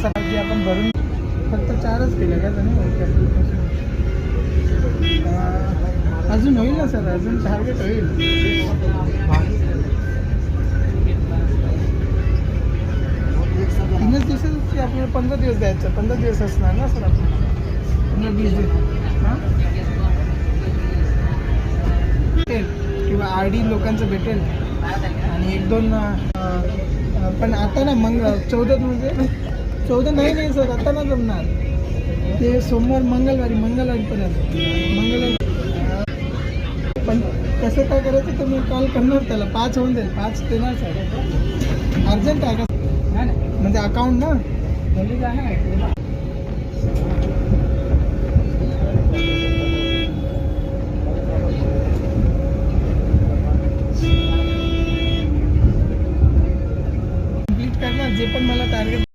सकाळची आपण भरून फक्त 4च केलं का त्याने. अजून होईल ना सर, अजून टार्गेट होईल. 3 दिवसाची आपल्याला 15 दिवस द्यायचं. 15 दिवस असणार ना सर आपण, 15-20 दिवस. हां भेटेल किंवा RD लोकांचं भेटेल आणि 1-2 पण आता ना मग 14 म्हणजे 14 नाही सर, आता ना जमणार ते. सोमवार मंगळवारी पर्यंत पण कसं काय करायचं तर मी कॉल करणार त्याला. 5 होऊन जाईल, 5 देणार सर. अर्जंट आहे का म्हणजे अकाउंट ना कंप्लीट करणार जे पण मला टार्गेट